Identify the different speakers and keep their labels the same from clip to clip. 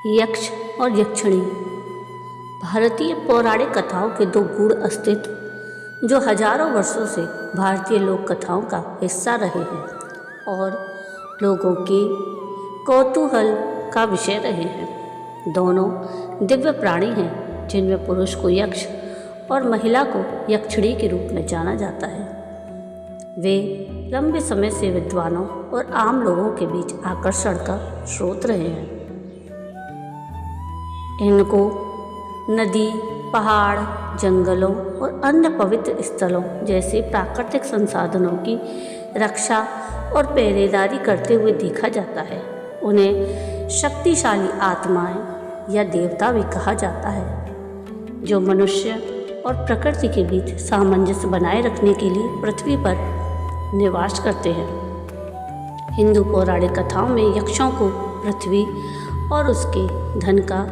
Speaker 1: यक्ष और यक्षिणी भारतीय पौराणिक कथाओं के दो गूढ़ अस्तित्व जो हजारों वर्षों से भारतीय लोक कथाओं का हिस्सा रहे हैं और लोगों के कौतूहल का विषय रहे हैं। दोनों दिव्य प्राणी हैं जिनमें पुरुष को यक्ष और महिला को यक्षिणी के रूप में जाना जाता है। वे लंबे समय से विद्वानों और आम लोगों के बीच आकर्षण का स्रोत रहे हैं। इनको नदी, पहाड़, जंगलों और अन्य पवित्र स्थलों जैसे प्राकृतिक संसाधनों की रक्षा और पहरेदारी करते हुए देखा जाता है। उन्हें शक्तिशाली आत्माएं या देवता भी कहा जाता है जो मनुष्य और प्रकृति के बीच सामंजस्य बनाए रखने के लिए पृथ्वी पर निवास करते हैं। हिंदू पौराणिक कथाओं में यक्षों को पृथ्वी और उसके धन का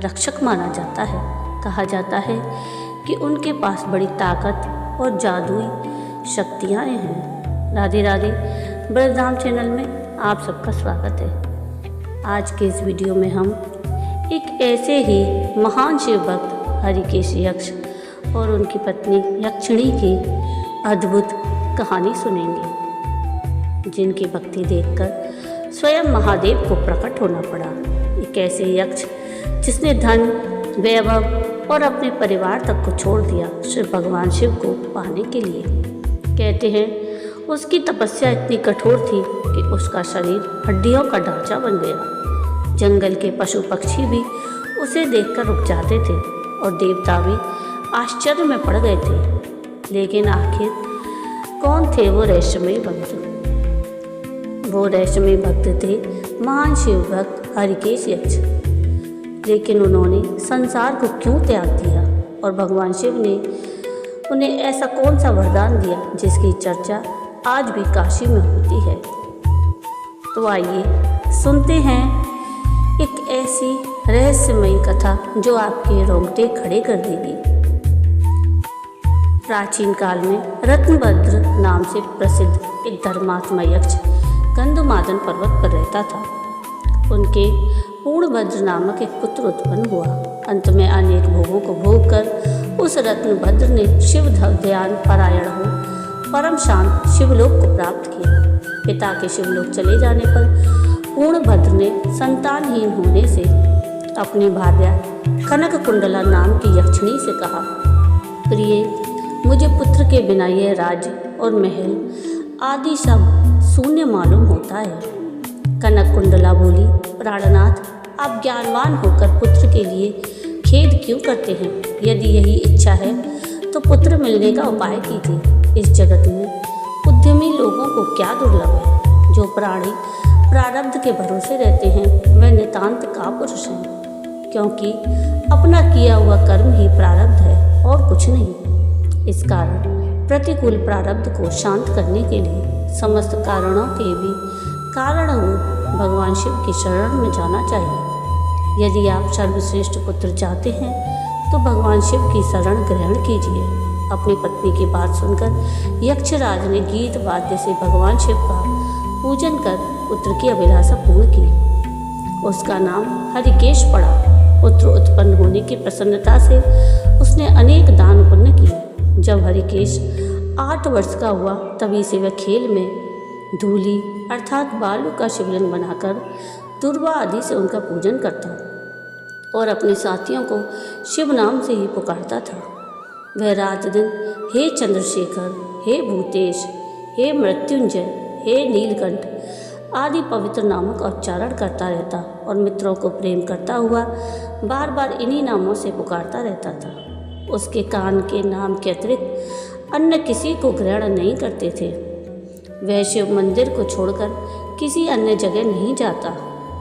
Speaker 1: रक्षक माना जाता है। कहा जाता है कि उनके पास बड़ी ताकत और जादुई शक्तियाँ हैं। राधे राधे, ब्रजधाम चैनल में आप सबका स्वागत है। आज के इस वीडियो में हम एक ऐसे ही महान शिव भक्त हरिकेश यक्ष और उनकी पत्नी यक्षिणी की अद्भुत कहानी सुनेंगे, जिनकी भक्ति देखकर स्वयं महादेव को प्रकट होना पड़ा। एक ऐसे यक्ष जिसने धन, वैभव और अपने परिवार तक को छोड़ दिया सिर्फ भगवान शिव को पाने के लिए। कहते हैं उसकी तपस्या इतनी कठोर थी कि उसका शरीर हड्डियों का ढांचा बन गया। जंगल के पशु पक्षी भी उसे देखकर रुक जाते थे और देवता भी आश्चर्य में पड़ गए थे। लेकिन आखिर कौन थे वो रहस्यमयी भक्त? वो रहस्यमयी भक्त थे महान शिव भक्त हरिकेश यक्ष। लेकिन उन्होंने संसार को क्यों त्याग दिया और भगवान शिव ने उन्हें ऐसा कौन सा वरदान दिया जिसकी चर्चा आज भी काशी में होती है? तो आइए सुनते हैं एक ऐसी रहस्यमयी कथा जो आपके रोंगटे खड़े कर देगी। प्राचीन काल में रत्नभद्र नाम से प्रसिद्ध एक धर्मात्मा यक्ष गंधमादन पर्वत पर रहता था। उनके पूर्णभद्र नामक एक पुत्र उत्पन्न हुआ। अंत में अनेक भोगों को भोग कर उस रत्नभद्र ने शिव ध्यान परायण हो परम शांत शिवलोक को प्राप्त किया। पिता के शिवलोक चले जाने पर पूर्णभद्र ने संतानहीन होने से अपनी भार्या कनक कुंडला नाम की यक्षिणी से कहा, प्रिय, मुझे पुत्र के बिना यह राज्य और महल आदि सब शून्य मालूम होता है। कनक कुंडला बोली, प्राणनाथ, आप ज्ञानवान होकर पुत्र के लिए खेद क्यों करते हैं? यदि यही इच्छा है तो पुत्र मिलने का उपाय कीजिए। इस जगत में उद्यमी लोगों को क्या दुर्लभ है। जो प्राणी प्रारब्ध के भरोसे रहते हैं वह नितांत कापुरुष हैं, क्योंकि अपना किया हुआ कर्म ही प्रारब्ध है और कुछ नहीं। इस कारण प्रतिकूल प्रारब्ध को शांत करने के लिए समस्त कारणों के भी कारणभूत भगवान शिव की शरण में जाना चाहिए। यदि आप सर्वश्रेष्ठ पुत्र चाहते हैं तो भगवान शिव की शरण ग्रहण कीजिए। अपनी पत्नी की बात सुनकर यक्षराज ने गीत वाद्य से भगवान शिव का पूजन कर पुत्र की अभिलाषा पूर्ण की। उसका नाम हरिकेश पड़ा। पुत्र उत्पन्न होने की प्रसन्नता से उसने अनेक दान पुण्य किए। जब हरिकेश 8 वर्ष का हुआ तभी से वह खेल में धूली अर्थात बालू का शिवलिंग बनाकर दुर्वा आदि से उनका पूजन करता और अपने साथियों को शिव नाम से ही पुकारता था। वह रात दिन हे चंद्रशेखर, हे भूतेश, हे मृत्युंजय, हे नीलकंठ आदि पवित्र नामों का उच्चारण करता रहता और मित्रों को प्रेम करता हुआ बार बार इन्हीं नामों से पुकारता रहता था। उसके कान के नाम के अतिरिक्त अन्य किसी को ग्रहण नहीं करते थे। वह शिव मंदिर को छोड़कर किसी अन्य जगह नहीं जाता।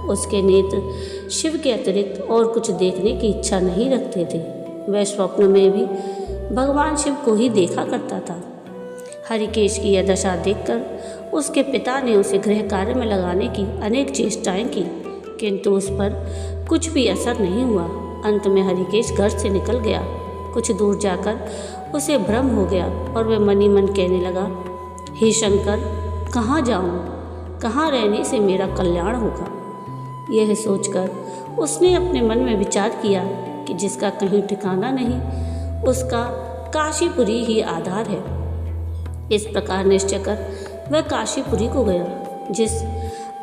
Speaker 1: उसके नेत्र शिव के अतिरिक्त और कुछ देखने की इच्छा नहीं रखते थे। वह स्वप्न में भी भगवान शिव को ही देखा करता था। हरिकेश की यह दशा देखकर उसके पिता ने उसे गृह कार्य में लगाने की अनेक चेष्टाएं की, किंतु उस पर कुछ भी असर नहीं हुआ। अंत में हरिकेश घर से निकल गया। कुछ दूर जाकर उसे भ्रम हो गया और वह मन ही मन कहने लगा, हे शंकर, कहाँ जाऊँ? कहाँ रहने से मेरा कल्याण होगा? यह सोचकर उसने अपने मन में विचार किया कि जिसका कहीं ठिकाना नहीं, उसका काशीपुरी ही आधार है। इस प्रकार निश्चय कर वह काशीपुरी को गया, जिस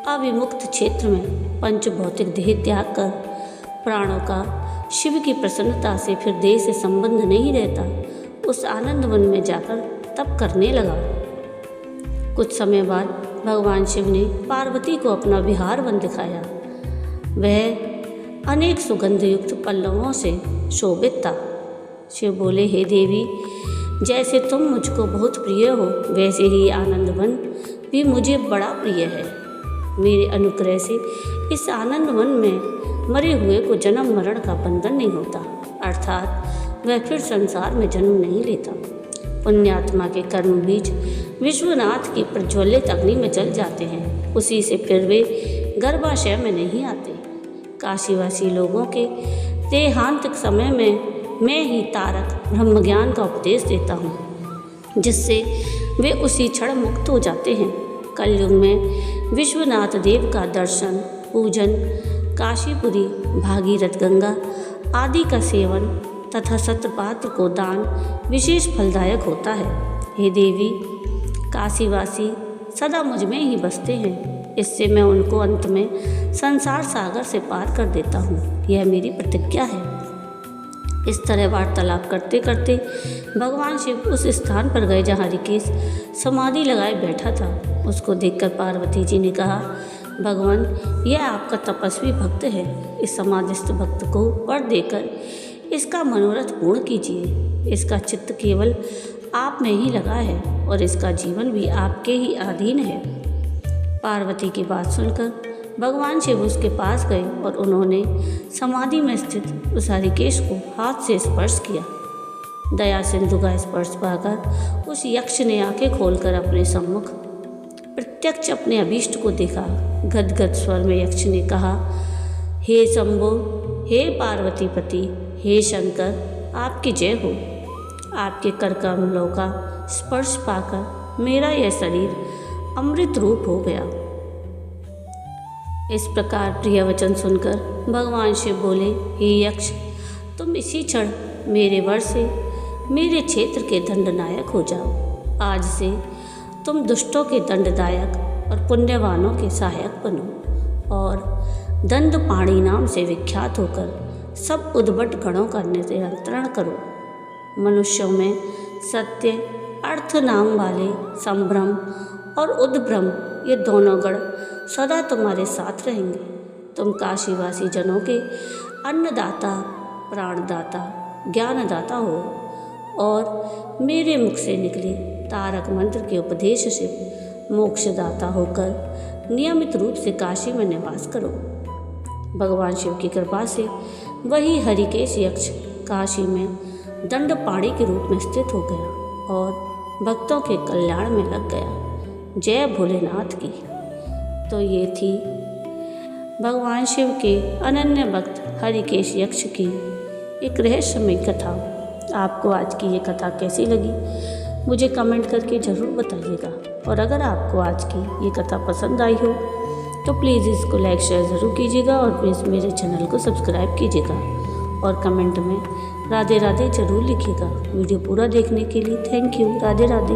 Speaker 1: अविमुक्त क्षेत्र में पंच भौतिक देह त्याग कर प्राणों का शिव की प्रसन्नता से फिर देह से संबंध नहीं रहता, उस आनंद वन में जाकर तप करने लगा। कुछ समय बाद भगवान शिव ने पार्वती को अपना विहार वन दिखाया। वह अनेक सुगंध युक्त पल्लवों से शोभित था। शिव बोले, हे देवी, जैसे तुम मुझको बहुत प्रिय हो, वैसे ही आनंद वन भी मुझे बड़ा प्रिय है। मेरे अनुग्रह से इस आनंद वन में मरे हुए को जन्म मरण का बंधन नहीं होता, अर्थात वह फिर संसार में जन्म नहीं लेता। पुण्यात्मा के कर्म बीज विश्वनाथ की प्रज्वलित अग्नि में जल जाते हैं, उसी से फिर वे गर्भाशय में नहीं आते। काशीवासी लोगों के देहांत समय में मैं ही तारक ब्रह्मज्ञान का उपदेश देता हूँ, जिससे वे उसी क्षण मुक्त हो जाते हैं। कलयुग में विश्वनाथ देव का दर्शन, पूजन, काशीपुरी, भागीरथ गंगा आदि का सेवन तथा सतपात्र को दान विशेष फलदायक होता है। हे देवी, काशीवासी सदा मुझ में ही बसते हैं, इससे मैं उनको अंत में संसार सागर से पार कर देता हूँ, यह मेरी प्रतिज्ञा है। इस तरह वार्तालाप करते करते भगवान शिव उस स्थान पर गए जहाँ ऋषिकेश समाधि लगाए बैठा था। उसको देखकर पार्वती जी ने कहा, भगवान, यह आपका तपस्वी भक्त है। इस समाधिस्थ भक्त को वर देकर इसका मनोरथ पूर्ण कीजिए। इसका चित्त केवल आप में ही लगा है और इसका जीवन भी आपके ही अधीन है। पार्वती की बात सुनकर भगवान शिव उसके पास गए और उन्होंने समाधि में स्थित उस ऋषिकेश को हाथ से स्पर्श किया। दया सिंधु का स्पर्श पाकर उस यक्ष ने आंखें खोलकर अपने सम्मुख प्रत्यक्ष अपने अभीष्ट को देखा। गदगद स्वर में यक्ष ने कहा, हे शंभो, हे पार्वतीपति, हे शंकर, आपकी जय हो। आपके कर कमलों का स्पर्श पाकर मेरा यह शरीर अमृत रूप हो गया। इस प्रकार प्रिय वचन सुनकर भगवान शिव बोले, हे यक्ष, तुम इसी क्षण मेरे वर से मेरे क्षेत्र के दंडनायक हो जाओ। आज से तुम दुष्टों के दंडदायक और पुण्यवानों के सहायक बनो और दंडपाणी नाम से विख्यात होकर सब उद्भट गणों का नियंत्रण करो। मनुष्यों में सत्य, अर्थ नाम वाले संभ्रम और उद्भ्रम, ये दोनों गण सदा तुम्हारे साथ रहेंगे। तुम काशीवासी जनों के अन्नदाता, प्राणदाता, ज्ञानदाता हो और मेरे मुख से निकले तारक मंत्र के उपदेश से मोक्षदाता होकर नियमित रूप से काशी में निवास करो। भगवान शिव की कृपा से वही ऋषिकेश यक्ष काशी में दंडपाणी के रूप में स्थित हो गया और भक्तों के कल्याण में लग गया। जय भोलेनाथ की। तो ये थी भगवान शिव के अनन्य भक्त ऋषिकेश यक्ष की एक रहस्यमयी कथा। आपको आज की ये कथा कैसी लगी मुझे कमेंट करके ज़रूर बताइएगा। और अगर आपको आज की ये कथा पसंद आई हो तो प्लीज़ इसको लाइक शेयर ज़रूर कीजिएगा और प्लीज़ मेरे चैनल को सब्सक्राइब कीजिएगा और कमेंट में राधे राधे ज़रूर लिखिएगा। वीडियो पूरा देखने के लिए थैंक यू। राधे राधे।